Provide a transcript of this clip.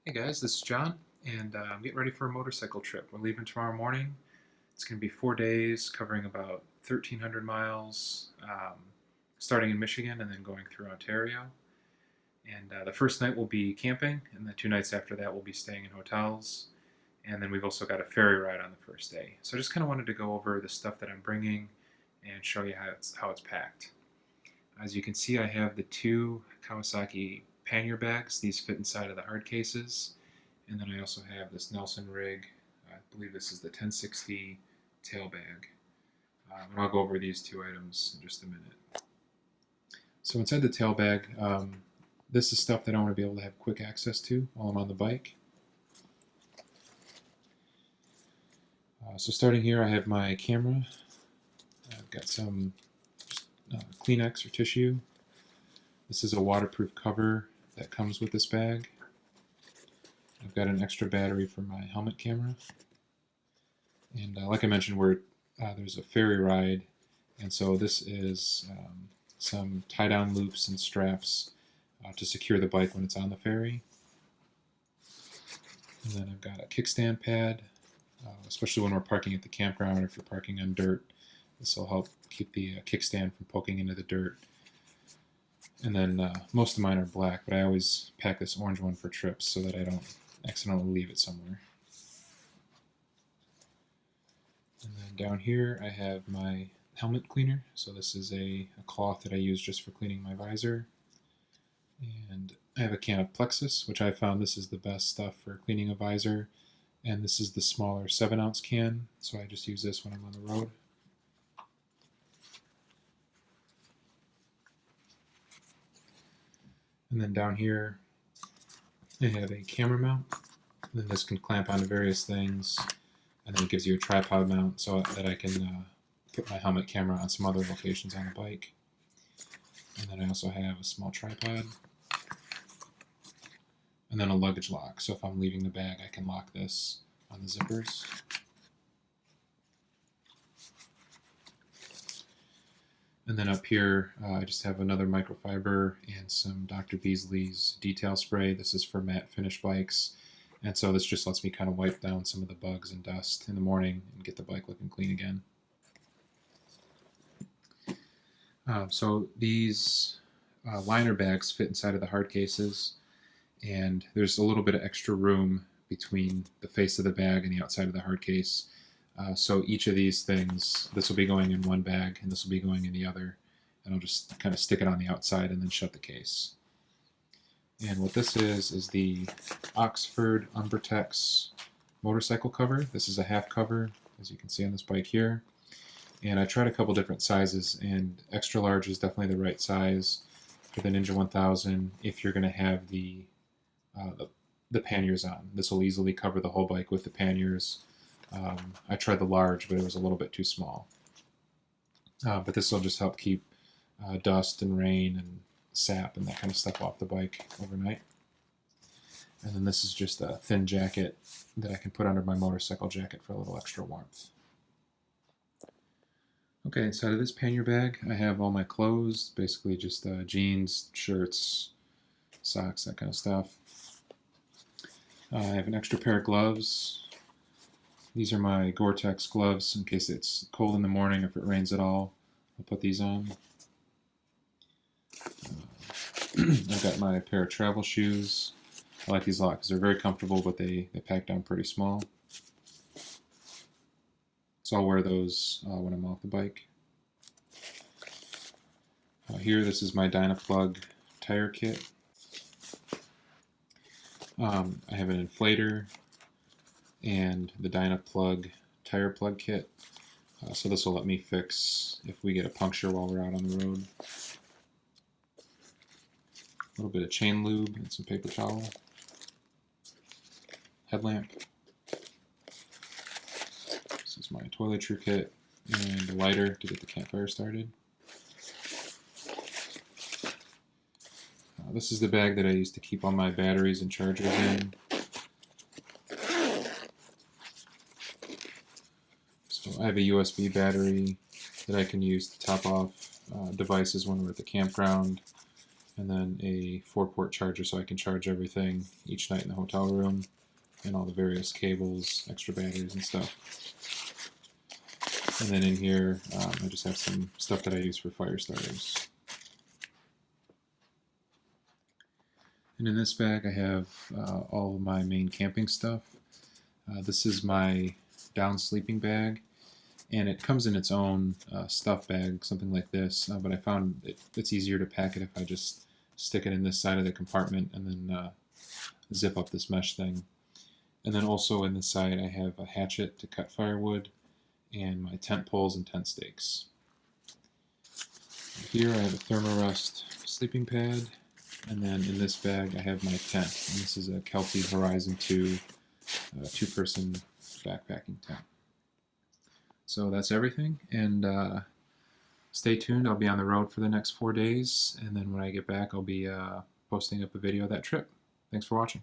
Hey guys, this is John, and I'm getting ready for a motorcycle trip. We're leaving tomorrow morning. It's going to be 4 days, covering about 1,300 miles, starting in Michigan and then going through Ontario. And the first night will be camping, and the 2 nights after that we'll be staying in hotels. And then we've also got a ferry ride on the first day. So I just kind of wanted to go over the stuff that I'm bringing and show you how it's packed. As you can see, I have the two Kawasaki pannier bags. These fit inside of the hard cases. And then I also have this Nelson rig. I believe this is the 1060 tail bag. And I'll go over these two items in just a minute. So inside the tail bag, this is stuff that I want to be able to have quick access to while I'm on the bike. So starting here, I have my camera. I've got some Kleenex or tissue. This is a waterproof cover that comes with this bag. I've got an extra battery for my helmet camera. And like I mentioned, there's a ferry ride, and so this is some tie-down loops and straps to secure the bike when it's on the ferry. And then I've got a kickstand pad, especially when we're parking at the campground or if you're parking on dirt. This will help keep the kickstand from poking into the dirt. And then most of mine are black, but I always pack this orange one for trips so that I don't accidentally leave it somewhere. And then down here I have my helmet cleaner. So this is a cloth that I use just for cleaning my visor. And I have a can of Plexus, which I found this is the best stuff for cleaning a visor. And this is the smaller 7-ounce can, so I just use this when I'm on the road. And then down here I have a camera mount. And then this can clamp onto various things, and then it gives you a tripod mount so that I can put my helmet camera on some other locations on the bike. And then I also have a small tripod, and then a luggage lock. So if I'm leaving the bag, I can lock this on the zippers. And then up here, I just have another microfiber and some Dr. Beasley's detail spray. This is for matte finish bikes. And so this just lets me kind of wipe down some of the bugs and dust in the morning and get the bike looking clean again. So these liner bags fit inside of the hard cases, and there's a little bit of extra room between the face of the bag and the outside of the hard case. So each of these things, this will be going in one bag and this will be going in the other, and I'll just kind of stick it on the outside and then shut the case. And what this is the Oxford Umbertex motorcycle cover. This is a half cover, as you can see on this bike here. And I tried a couple different sizes, and extra large is definitely the right size for the Ninja 1000 if you're going to have the panniers on. This will easily cover the whole bike with the panniers. I tried the large, but it was a little bit too small. But this will just help keep dust and rain and sap and that kind of stuff off the bike overnight. And then this is just a thin jacket that I can put under my motorcycle jacket for a little extra warmth. Okay, inside of this pannier bag, I have all my clothes, basically just jeans, shirts, socks, that kind of stuff. I have an extra pair of gloves. These are my Gore-Tex gloves in case it's cold in the morning or if it rains at all. I'll put these on. I've got my pair of travel shoes. I like these a lot because they're very comfortable, but they pack down pretty small. So I'll wear those when I'm off the bike. Here, this is my Dyna plug tire kit. I have an inflator and the Dyna plug tire plug kit. So this will let me fix if we get a puncture while we're out on the road. A little bit of chain lube and some paper towel. Headlamp. This is my toiletry kit and a lighter to get the campfire started. This is the bag that I use to keep all my batteries and chargers in. So I have a USB battery that I can use to top off devices when we're at the campground. and then a 4-port charger so I can charge everything each night in the hotel room, and all the various cables, extra batteries and stuff. And then in here, I just have some stuff that I use for fire starters. And in this bag I have all of my main camping stuff. This is my down sleeping bag, and it comes in its own stuff bag, something like this, but I found it's easier to pack it if I just stick it in this side of the compartment and then zip up this mesh thing. And then also in this side I have a hatchet to cut firewood and my tent poles and tent stakes. Here I have a Thermarest sleeping pad, and then in this bag I have my tent, and this is a Kelpie Horizon 2 two-person backpacking tent. So that's everything, and stay tuned. I'll be on the road for the next 4 days, and then when I get back I'll be posting up a video of that trip. Thanks for watching.